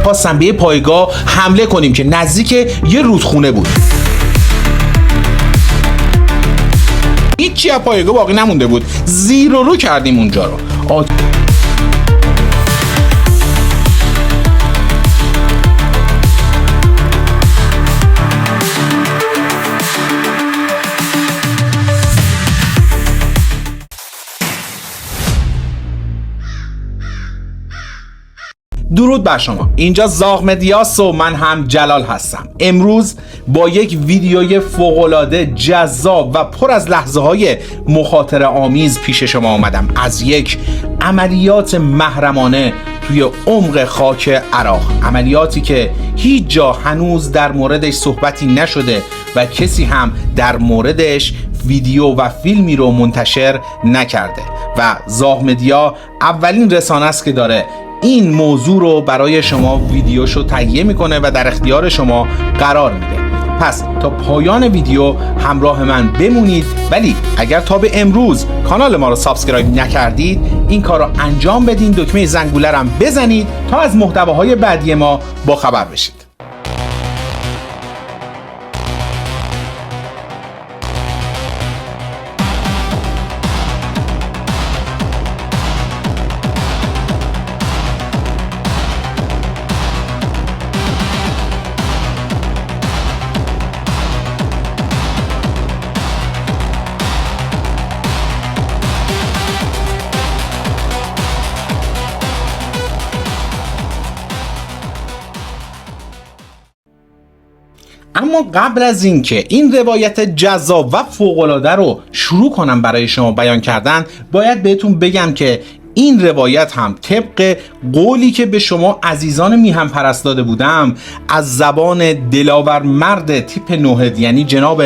خواستن به یه پایگاه حمله کنیم که نزدیک یه رودخونه بود. هیچی از پایگاه باقی نمونده بود، زیر و رو کردیم اونجا رو. درود بر شما، اینجا زاغ مدیاس و من هم جلال هستم. امروز با یک ویدیوی فوق‌العاده جذاب و پر از لحظه‌های مخاطره آمیز پیش شما آمدم از یک عملیات محرمانه توی عمق خاک عراق، عملیاتی که هیچ جا هنوز در موردش صحبتی نشده و کسی هم در موردش ویدیو و فیلمی رو منتشر نکرده و زاغ مدیا اولین رسانه است که داره این موضوع رو برای شما ویدیوشو تهیه میکنه و در اختیار شما قرار میده. پس تا پایان ویدیو همراه من بمونید، ولی اگر تا به امروز کانال ما رو سابسکرایب نکردید این کار رو انجام بدین، دکمه زنگوله رو هم بزنید تا از محتواهای بعدی ما با خبر بشید. اما قبل از اینکه این روایت جذاب و فوق‌العاده رو شروع کنم برای شما بیان کردن، باید بهتون بگم که این روایت هم طبق قولی که به شما عزیزان میهم پرست داده بودم از زبان دلاور مرد تیپ نوهد یعنی جناب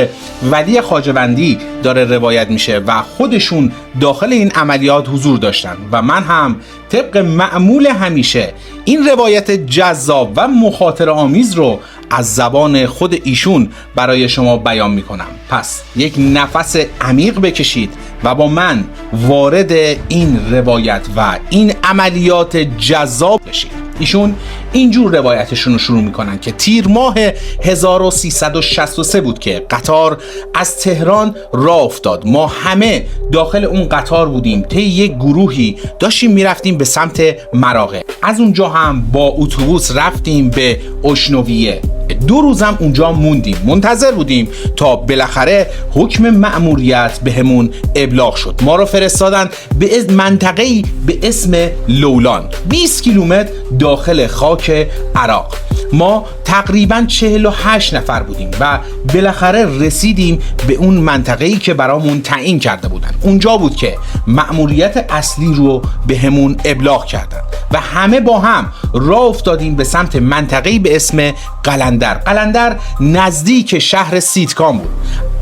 ولی خواجه‌بندی داره روایت میشه و خودشون داخل این عملیات حضور داشتن و من هم طبق معمول همیشه این روایت جذاب و مخاطره آمیز رو از زبان خود ایشون برای شما بیان میکنم. پس یک نفس عمیق بکشید و با من وارد این روایت و این عملیات جذاب بشید. ایشون اینجور روایتشون رو شروع میکنن که تیر ماه 1363 بود که قطار از تهران راه افتاد. ما همه داخل اون قطار بودیم، طی یک گروهی داشتیم میرفتیم به سمت مراغه. از اونجا هم با اتوبوس رفتیم به اشنویه. 2 روزم اونجا موندیم، منتظر بودیم تا بالاخره حکم مأموریت بهمون ابلاغ شد. ما رو فرستادن به منطقه‌ای به اسم لولان، 20 کیلومتر داخل خاک عراق. ما تقریباً 48 نفر بودیم و بالاخره رسیدیم به اون منطقه‌ای که برامون تعیین کرده بودن. اونجا بود که مأموریت اصلی رو بهمون ابلاغ کردن و همه با هم راه افتادیم به سمت منطقه‌ای به اسم قلندر. قلندر نزدیک شهر سیدکان بود.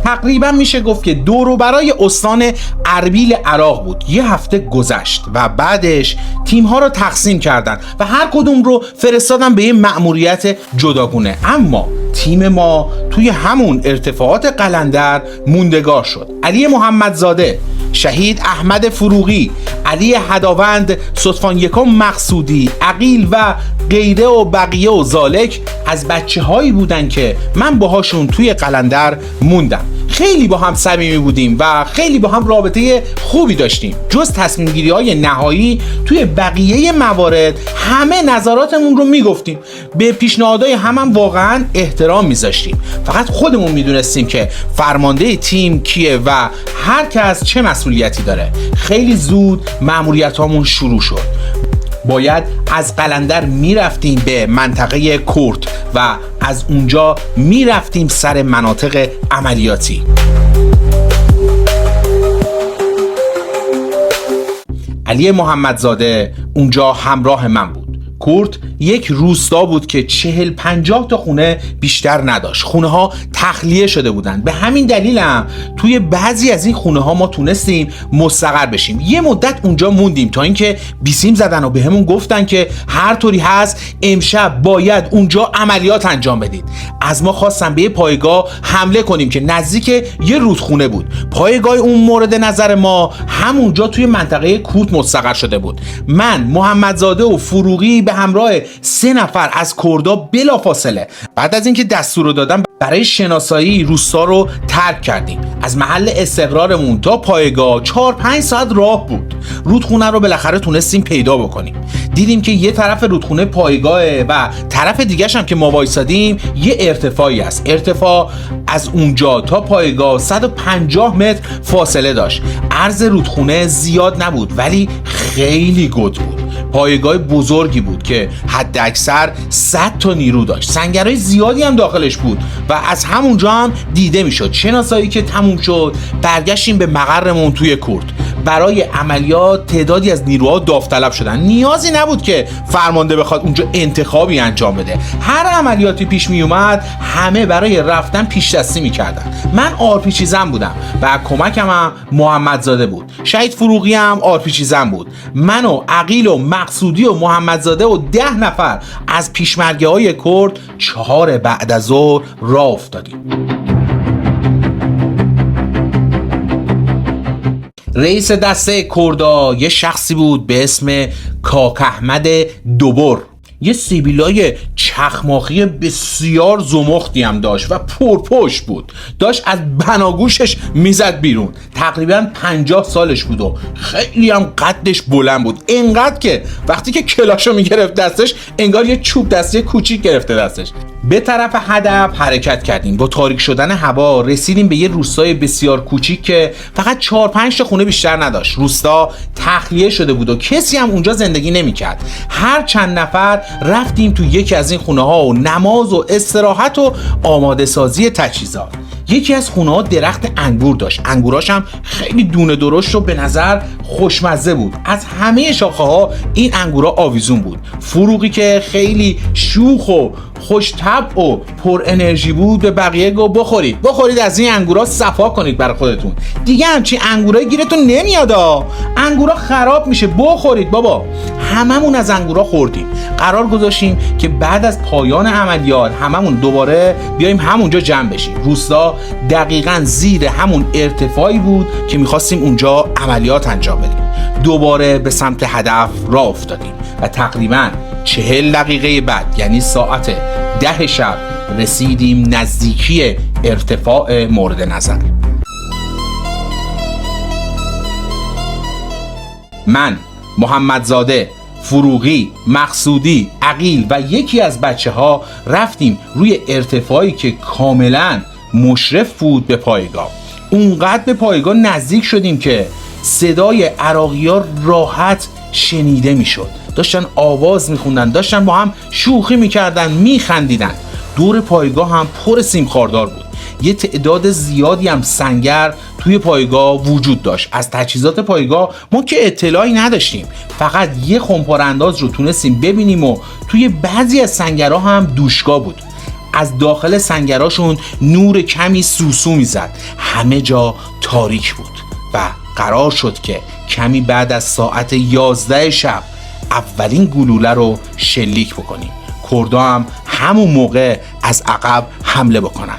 تقریبا میشه گفت که دور و برای استان اربیل عراق بود. یه هفته گذشت و بعدش تیم‌ها رو تقسیم کردن و هر کدوم رو فرستادن به یه مأموریت جداگونه. اما تیم ما توی همون ارتفاعات قلندر موندگار شد. علی محمدزاده، شهید احمد فروغی، علی هداوند، صدفان یکم مقصودی، عقیل و غیره و بقیه و زالک از بچه هایی بودن که من باهاشون توی قلندر موندم. خیلی با هم صمیمی بودیم و خیلی با هم رابطه خوبی داشتیم. جز تصمیم گیری های نهایی توی بقیه موارد همه نظراتمون رو میگفتیم، به پیشنهادهای هم واقعا احترام میذاشتیم. فقط خودمون میدونستیم که فرمانده تیم کیه و هر کس چه مسئولیتی داره. خیلی زود مأموریتامون شروع شد. باید از قلندر میرفتیم به منطقه کرد و از اونجا میرفتیم سر مناطق عملیاتی. علی محمدزاده اونجا همراه من بود. کرد یک روستا بود که 40-50 تا خونه بیشتر نداشت. خونه ها تخلیه شده بودن. به همین دلیل هم توی بعضی از این خونه ها ما تونستیم مستقر بشیم. یه مدت اونجا موندیم تا اینکه بیسیم زدن و به همون گفتن که هر طوری هست امشب باید اونجا عملیات انجام بدید. از ما خواستن به یه پایگاه حمله کنیم که نزدیک یه رودخونه بود. پایگاه اون مورد نظر ما همونجا توی منطقه کوت مستقر شده بود. من، محمدزاده و فروغی به همراه 3 نفر از کردا بلافاصله بعد از اینکه دستور رو دادن برای شناسایی روستا رو ترک کردیم. از محل استقرارمون تا پایگاه 4-5 ساعت راه بود. رودخونه رو بالاخره تونستیم پیدا بکنیم. دیدیم که یه طرف رودخونه پایگاهه و طرف دیگه‌ش هم که ما وایسادیم یه ارتفاعی است. ارتفاع از اونجا تا پایگاه 150 متر فاصله داشت. عرض رودخونه زیاد نبود ولی خیلی گود بود. پایگاه بزرگی بود که حد اکثر 100 تا نیرو داشت. سنگرهای زیادی هم داخلش بود و از همونجا هم دیده میشد. شناسایی که تموم شد برگشتیم به مقرمون توی کرد. برای عملیات تعدادی از نیروها داوطلب شدن. نیازی نبود که فرمانده بخواد اونجا انتخابی انجام بده. هر عملیاتی پیش می اومد همه برای رفتن پیش دستی میکردن. من آرپیچی زن بودم و کمکم هم محمدزاده بود. شهید فروغی هم آرپیچی زن بود. من و عقیل و مقصودی و محمدزاده و 10 نفر از پیشمرگه های کرد 4 بعد از ظهر راه افتادیم. رئیس دسته کردا یه شخصی بود به اسم کاک احمد دوبر. یه سیبیلای چخماخی بسیار زمختی هم داشت و پرپشت بود. داشت از بناگوشش میزد بیرون. تقریبا 50 سالش بود و خیلی هم قدش بلند بود. اینقدر که وقتی که کلاشو میگرفت دستش انگار یه چوب دستی کوچیک گرفته دستش. به طرف هدف حرکت کردیم. با تاریک شدن هوا رسیدیم به یه روستای بسیار کوچیک که فقط 4-5 تا خونه بیشتر نداشت. روستا تخلیه شده بود و کسی هم اونجا زندگی نمی‌کرد. هر چند نفر رفتیم تو یکی از این خونه ها و نماز و استراحت و آماده سازی تجهیزات. یکی از خونه ها درخت انگور داشت. انگوراش هم خیلی دونه درشت و به نظر خوشمزه بود. از همه شاخه ها این انگورا آویزون بود. فروغی که خیلی شوخ و خوش طبع و پر انرژی بود به بقیه گفت بخورید از این انگورا صفا کنید برای خودتون. دیگه همچین انگورای گیرتون نمیادا. انگورا خراب میشه. بخورید بابا. هممون از انگورا خوردیم. قرار گذاشتیم که بعد از پایان عملیات هممون دوباره بیایم همونجا جمع بشیم. روستا دقیقاً زیر همون ارتفاعی بود که می‌خواستیم اونجا عملیات انجام بدیم. دوباره به سمت هدف راه افتادیم و تقریباً 40 دقیقه بعد یعنی ساعت 10 شب رسیدیم نزدیکی ارتفاع مورد نظر. من، محمدزاده، فروغی، مقصودی، عقیل و یکی از بچه‌ها رفتیم روی ارتفاعی که کاملاً مشرف بود به پایگاه. اونقدر به پایگاه نزدیک شدیم که صدای عراقی‌ها راحت شنیده میشد. داشتن آواز میخوندن، داشتن با هم شوخی میکردن، میخندیدن. دور پایگاه هم پر سیم خاردار بود. یه تعداد زیادی هم سنگر توی پایگاه وجود داشت. از تجهیزات پایگاه ما که اطلاعی نداشتیم. فقط یه خمپارانداز رو تونستیم ببینیم و توی بعضی از سنگرها هم دوشگاه بود. از داخل سنگراشون نور کمی سوسو میزد. همه جا تاریک بود و قرار شد که کمی بعد از ساعت 11 شب اولین گلوله رو شلیک بکنیم. کردا هم همون موقع از عقب حمله بکنن.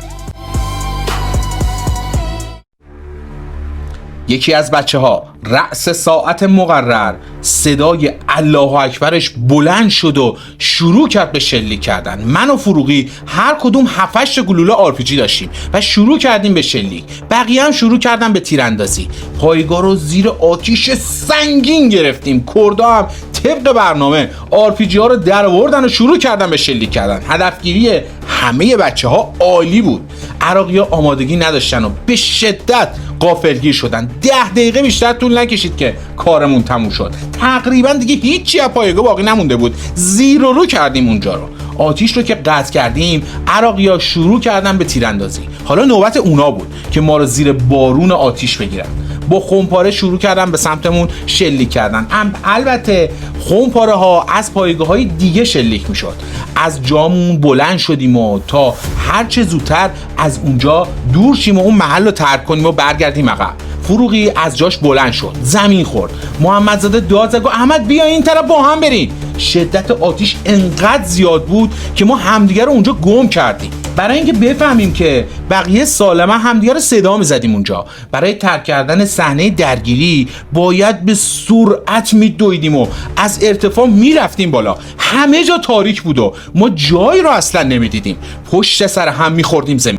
یکی از بچه‌ها رأس ساعت مقرر صدای الله اکبرش بلند شد و شروع کرد به شلیک کردن. من و فروغی هر کدوم 7-8 گلوله آرپیجی داشتیم و شروع کردیم به شلیک. بقیه هم شروع کردن به تیراندازی. پایگاه رو زیر آتیش سنگین گرفتیم. کردا هم طبق برنامه آرپیجی ها رو در آوردن و شروع کردن به شلیک کردن. هدفگیری همه بچه‌ها عالی بود. عراقی ها آمادگی نداشتن و به شدت غافلگیر شدن. 10 دقیقه بیشتر طول نکشید که کارمون تموم شد. تقریبا دیگه هیچی از پایگاه باقی نمونده بود. زیر و رو کردیم اونجا رو. آتیش رو که قطع کردیم، عراقی‌ها شروع کردن به تیراندازی. حالا نوبت اونا بود که ما رو زیر بارون آتیش بگیرن. با خمپاره شروع کردن به سمتمون شلیک کردن. البته خمپاره ها از پایگاه های دیگه شلیک میشد. از جامون بلند شدیم و تا هر چه زودتر از اونجا دور شیم و اون محل رو ترک کنیم و برگردیم عقب. فروغی از جاش بلند شد، زمین خورد. محمدزاده داد زد گفت احمد بیا این طرف با هم بریم. شدت آتیش انقدر زیاد بود که ما همدیگه رو اونجا گم کردیم. برای اینکه بفهمیم که بقیه سالما همدیگه رو صدا می‌زدیم اونجا. برای ترک کردن صحنه درگیری باید به سرعت میدویدیم و از ارتفاع میرفتیم بالا. همه جا تاریک بود و ما جایی رو اصلا نمیدیدیم. پشت سر هم میخوردیم زمین.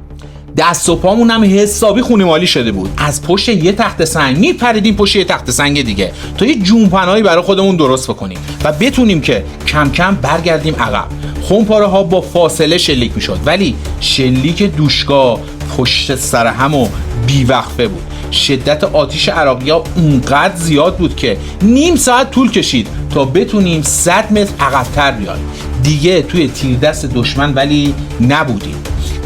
دست و پامون هم حسابی خونیمالی شده بود. از پشت یه تخت سنگ میپریدیم پشت یه تخت سنگ دیگه تا یه جونپناهی برای خودمون درست بکنیم و بتونیم که کم کم برگردیم عقب. خونپاره ها با فاصله شلیک میشد، ولی شلیک دوشگاه پشت سر هم و بیوقفه بود. شدت آتش عراقی‌ها اونقدر زیاد بود که نیم ساعت طول کشید تا بتونیم 100 متر عقب‌تر بیاییم. دیگه توی تیردست دشمن ولی نبودیم.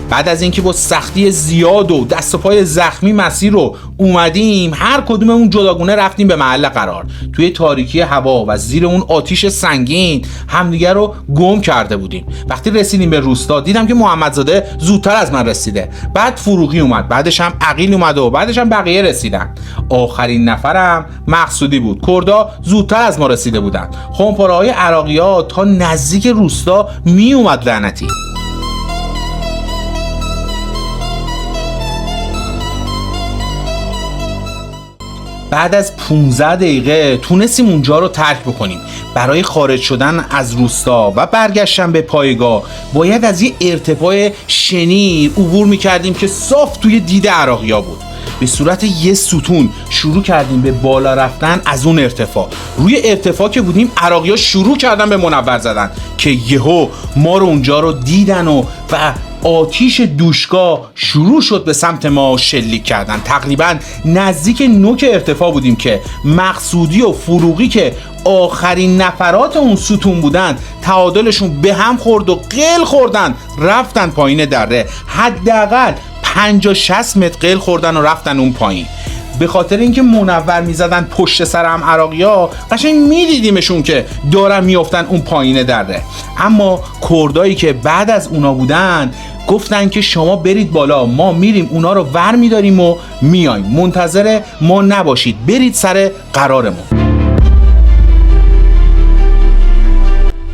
بعد از اینکه با سختی زیاد و دست و پای زخمی مسیر رو اومدیم، هر کدوممون جداگونه رفتیم به محل قرار. توی تاریکی هوا و زیر اون آتش سنگین همدیگه رو گم کرده بودیم. وقتی رسیدیم به روستا دیدم که محمدزاده زودتر از من رسیده. بعد فروغی اومد، بعدش هم عقیل اومد و بعدش هم بقیه رسیدن. آخرین نفرم مقصودی بود. کردا زودتر از ما رسیده بودن. خونپاره‌های عراقی‌ها تا نزدیک روستا می اومد لعنتی. بعد از 15 دقیقه تونستیم اونجا رو ترک بکنیم. برای خارج شدن از روستا و برگشتن به پایگاه باید از یه ارتفاع شنی عبور میکردیم که صاف توی دید عراقی‌ها بود. به صورت یه ستون شروع کردیم به بالا رفتن از اون ارتفاع. روی ارتفاع که بودیم عراقی‌ها شروع کردن به منور زدن که یهو ما رو اونجا رو دیدن و آتیش دوشگاه شروع شد به سمت ما شلیک کردن. تقریبا نزدیک نوک ارتفاع بودیم که مقصودی و فروغی که آخرین نفرات اون ستون بودن تعادلشون به هم خورد و قل خوردن رفتن پایین دره. حداقل 50-60 متر قل خوردن و رفتن اون پایین. به خاطر اینکه منور میزدن پشت سر هم عراقی‌ها قشنگ میدیدیمشون که دارن میافتن اون پایین دره. اما کردایی که بعد از اونا بودن گفتن که شما برید بالا، ما میریم اونا رو ور میداریم و میایم، منتظر ما نباشید، برید سر قرارمون.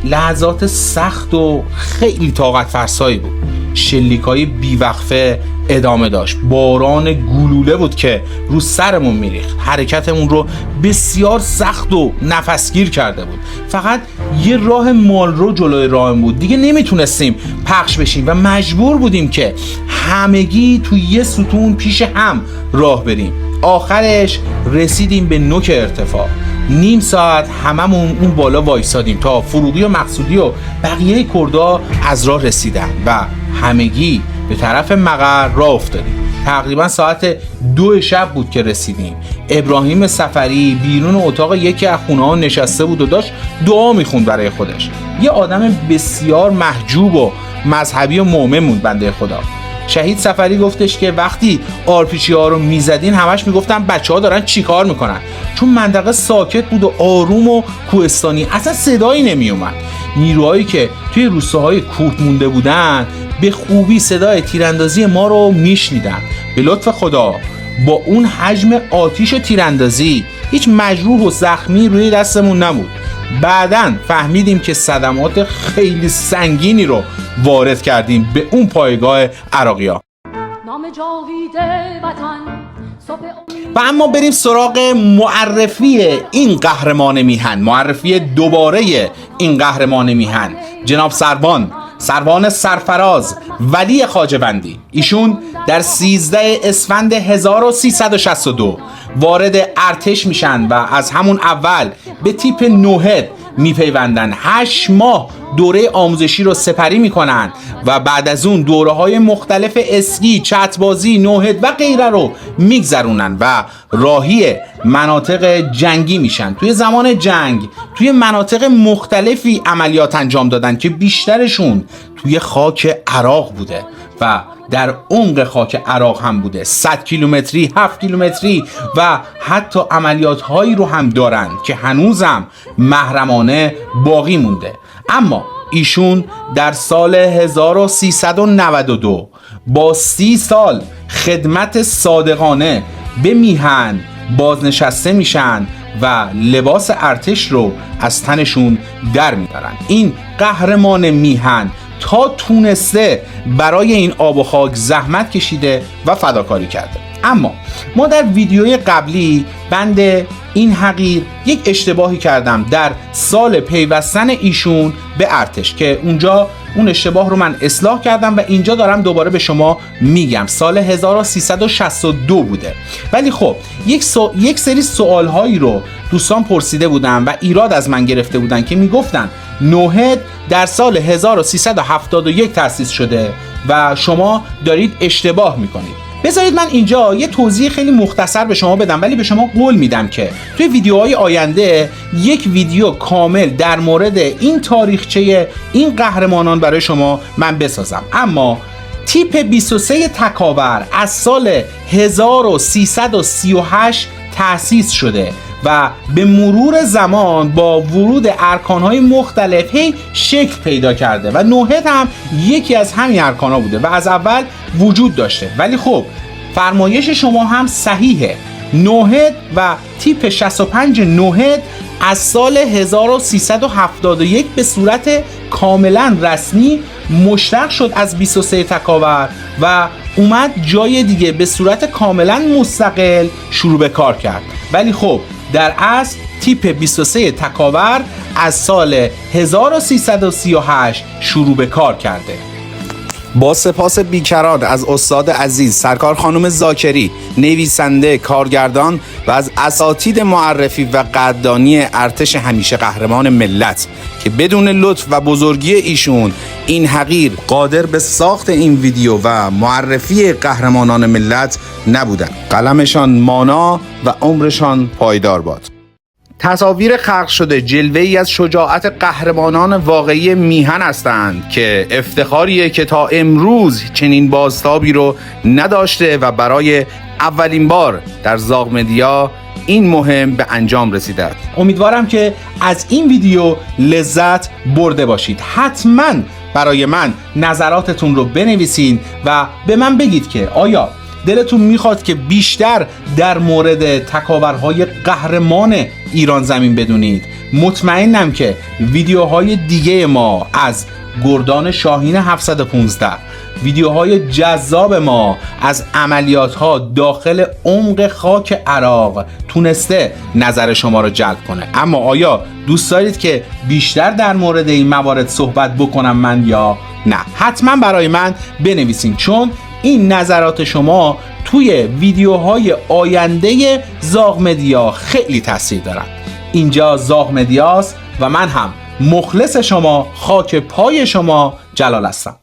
لحظات سخت و خیلی طاقت فرسایی بود. شلیکای بیوقفه ادامه داشت. باران گلوله بود که رو سرمون میریخت. حرکتمون رو بسیار سخت و نفسگیر کرده بود. فقط یه راه مالرو جلوی راهمون بود. دیگه نمیتونستیم پخش بشیم و مجبور بودیم که همگی توی یه ستون پیش هم راه بریم. آخرش رسیدیم به نوک ارتفاع. نیم ساعت هممون اون بالا وایسادیم تا فروغی و مقصودی و بقیه کردا از راه رسیدن و همگی به طرف مقر راه افتادیم. تقریبا ساعت 2 شب بود که رسیدیم. ابراهیم سفری بیرون اتاق یکی از خونه‌ها نشسته بود و داشت دعا میخوند برای خودش. یه آدم بسیار محجوب و مذهبی و مؤمن بود بنده خدا. شهید سفری گفتش که وقتی آرپیچی ها رو میزدین همش میگفتن بچه ها دارن چی کار میکنن، چون منطقه ساکت بود و آروم و کوهستانی، اصلا صدایی نمیومد. نیروهایی که توی روستاهای کرد مونده بودن به خوبی صدای تیراندازی ما رو میشنیدن. به لطف خدا با اون حجم آتش تیراندازی هیچ مجروح و زخمی روی دستمون نبود. بعداً فهمیدیم که صدمات خیلی سنگینی رو وارد کردیم به اون پایگاه عراقی‌ها. و اما بریم سراغ معرفی این قهرمان میهن، معرفی دوباره این قهرمان میهن، جناب سروان سرفراز ولی خواجه‌بندی. ایشون در 13 اسفند 1362 وارد ارتش میشن و از همون اول به تیپ نوهد میپیوندن. 8 ماه دوره آموزشی رو سپری میکنن و بعد از اون دوره های مختلف اسکی، چتبازی، نوهد و غیره رو میگذرونن و راهی مناطق جنگی میشن. توی زمان جنگ توی مناطق مختلفی عملیات انجام دادن که بیشترشون توی خاک عراق بوده و در عمق خاک عراق هم بوده. 100 کیلومتری، 7 کیلومتری و حتی عملیات هایی رو هم دارن که هنوزم محرمانه باقی مونده. اما ایشون در سال 1392 با 30 سال خدمت صادقانه به میهن بازنشسته میشن و لباس ارتش رو از تنشون در میارن. این قهرمان میهن تا تونسته برای این آب و خاک زحمت کشیده و فداکاری کرده. اما ما در ویدیوی قبلی بند این حقیر یک اشتباهی کردم در سال پیوستن ایشون به ارتش که اونجا اون اشتباه رو من اصلاح کردم و اینجا دارم دوباره به شما میگم سال 1362 بوده. ولی خب یک سری سوال هایی رو دوستان پرسیده بودن و ایراد از من گرفته بودن که میگفتن نوهد در سال 1371 تأسیس شده و شما دارید اشتباه میکنید. بذارید من اینجا یه توضیح خیلی مختصر به شما بدم، ولی به شما قول میدم که توی ویدیوهای آینده یک ویدیو کامل در مورد این تاریخچه این قهرمانان برای شما من بسازم. اما تیپ 23 تکاور از سال 1338 تأسیس شده و به مرور زمان با ورود ارکانهای مختلف هی شکل پیدا کرده و نوهد هم یکی از همین ارکانها بوده و از اول وجود داشته. ولی خب فرمایش شما هم صحیحه، نوهد و تیپ 65 نوهد از سال 1371 به صورت کاملا رسمی مشتق شد از 23 تکاور و اومد جای دیگه به صورت کاملا مستقل شروع به کار کرد. ولی خب در اصل تیپ 23 تکاور از سال 1338 شروع به کار کرده. با سپاس بیکران از استاد عزیز سرکار خانم زاکری، نویسنده، کارگردان و از اساتید معرفی و قدردانی ارتش همیشه قهرمان ملت که بدون لطف و بزرگی ایشون این حقیر قادر به ساخت این ویدیو و معرفی قهرمانان ملت نبودن. قلمشان مانا و عمرشان پایدار باد. تصاویر خلق شده جلوه‌ای از شجاعت قهرمانان واقعی میهن هستند که افتخاریه که تا امروز چنین بازتابی رو نداشته و برای اولین بار در زاغ مدیا این مهم به انجام رسیده. امیدوارم که از این ویدیو لذت برده باشید. حتما برای من نظراتتون رو بنویسین و به من بگید که آیا دلتون میخواد که بیشتر در مورد تکاورهای قهرمان ایران زمین بدونید. مطمئنم که ویدیوهای دیگه ما از گردان شاهین 715، ویدیوهای جذاب ما از عملیات‌ها داخل عمق خاک عراق تونسته نظر شما رو جلب کنه. اما آیا دوست دارید که بیشتر در مورد این موارد صحبت بکنم من یا نه؟ حتما برای من بنویسین، چون این نظرات شما توی ویدیوهای آینده زاغ مدیا خیلی تاثیر دارن. اینجا زاغ مدیاست و من هم مخلص شما، خاک پای شما جلال هستم.